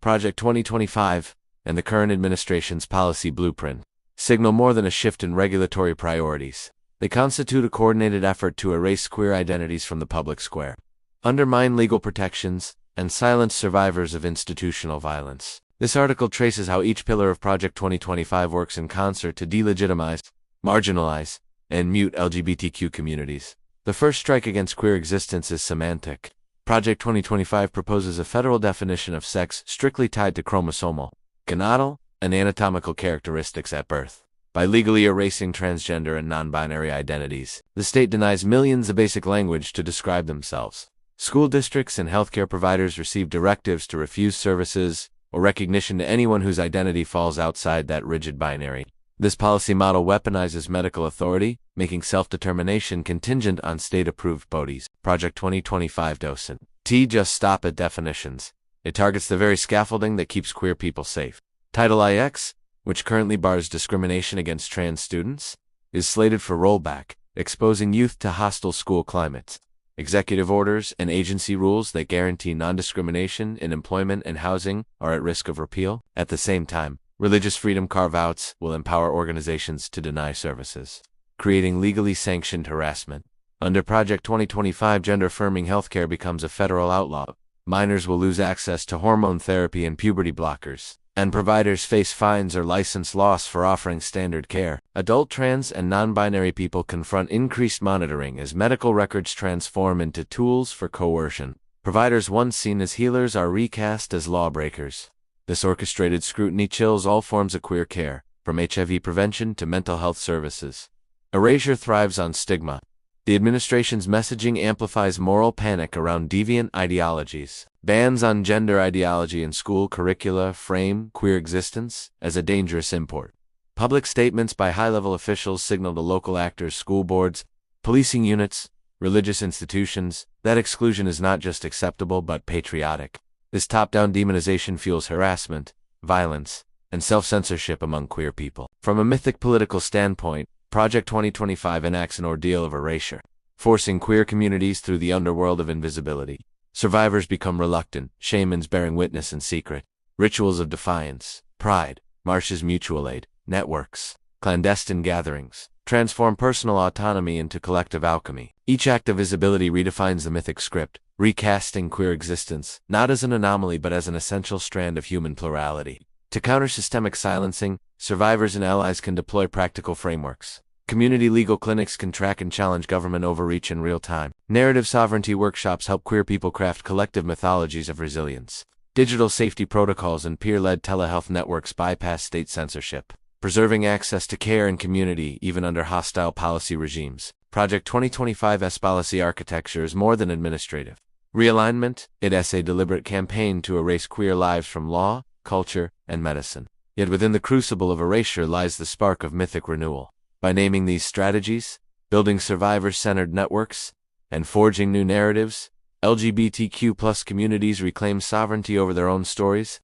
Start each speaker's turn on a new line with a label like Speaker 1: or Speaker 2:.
Speaker 1: Project 2025, and the current administration's policy blueprint signal more than a shift in regulatory priorities. They constitute a coordinated effort to erase queer identities from the public square, undermine legal protections, and silence survivors of institutional violence. This article traces how each pillar of Project 2025 works in concert to delegitimize, marginalize, and mute LGBTQ communities. The first strike against queer existence is semantic. Project 2025 proposes a federal definition of sex strictly tied to chromosomal, gonadal, and anatomical characteristics at birth. By legally erasing transgender and non-binary identities, the state denies millions a basic language to describe themselves. School districts and healthcare providers receive directives to refuse services or recognition to anyone whose identity falls outside that rigid binary. This policy model weaponizes medical authority, making self-determination contingent on state-approved bodies. Project 2025 doesn't just stop at definitions. It targets the very scaffolding that keeps queer people safe. Title IX, which currently bars discrimination against trans students, is slated for rollback, exposing youth to hostile school climates. Executive orders and agency rules that guarantee non-discrimination in employment and housing are at risk of repeal. At the same time, religious freedom carve-outs will empower organizations to deny services, creating legally sanctioned harassment. Under Project 2025, gender-affirming healthcare becomes a federal outlaw. Minors will lose access to hormone therapy and puberty blockers, and providers face fines or license loss for offering standard care. Adult trans and non-binary people confront increased monitoring as medical records transform into tools for coercion. Providers once seen as healers are recast as lawbreakers. This orchestrated scrutiny chills all forms of queer care, from HIV prevention to mental health services. Erasure thrives on stigma. The administration's messaging amplifies moral panic around deviant ideologies. Bans on gender ideology in school curricula frame queer existence as a dangerous import. Public statements by high-level officials signal to local actors, school boards, policing units, religious institutions, that exclusion is not just acceptable but patriotic. This top-down demonization fuels harassment, violence, and self-censorship among queer people. From a mythic political standpoint, Project 2025 enacts an ordeal of erasure, forcing queer communities through the underworld of invisibility. Survivors become reluctant, shamans bearing witness in secret, rituals of defiance, pride, marches, mutual aid, networks, clandestine gatherings, transform personal autonomy into collective alchemy. Each act of visibility redefines the mythic script, recasting queer existence, not as an anomaly but as an essential strand of human plurality. To counter systemic silencing, survivors and allies can deploy practical frameworks. Community legal clinics can track and challenge government overreach in real time. Narrative sovereignty workshops help queer people craft collective mythologies of resilience. Digital safety protocols and peer-led telehealth networks bypass state censorship, preserving access to care and community even under hostile policy regimes. Project 2025's policy architecture is more than administrative realignment. It's a deliberate campaign to erase queer lives from law, culture, and medicine. Yet within the crucible of erasure lies the spark of mythic renewal. By naming these strategies, building survivor-centered networks, and forging new narratives, LGBTQ+ communities reclaim sovereignty over their own stories,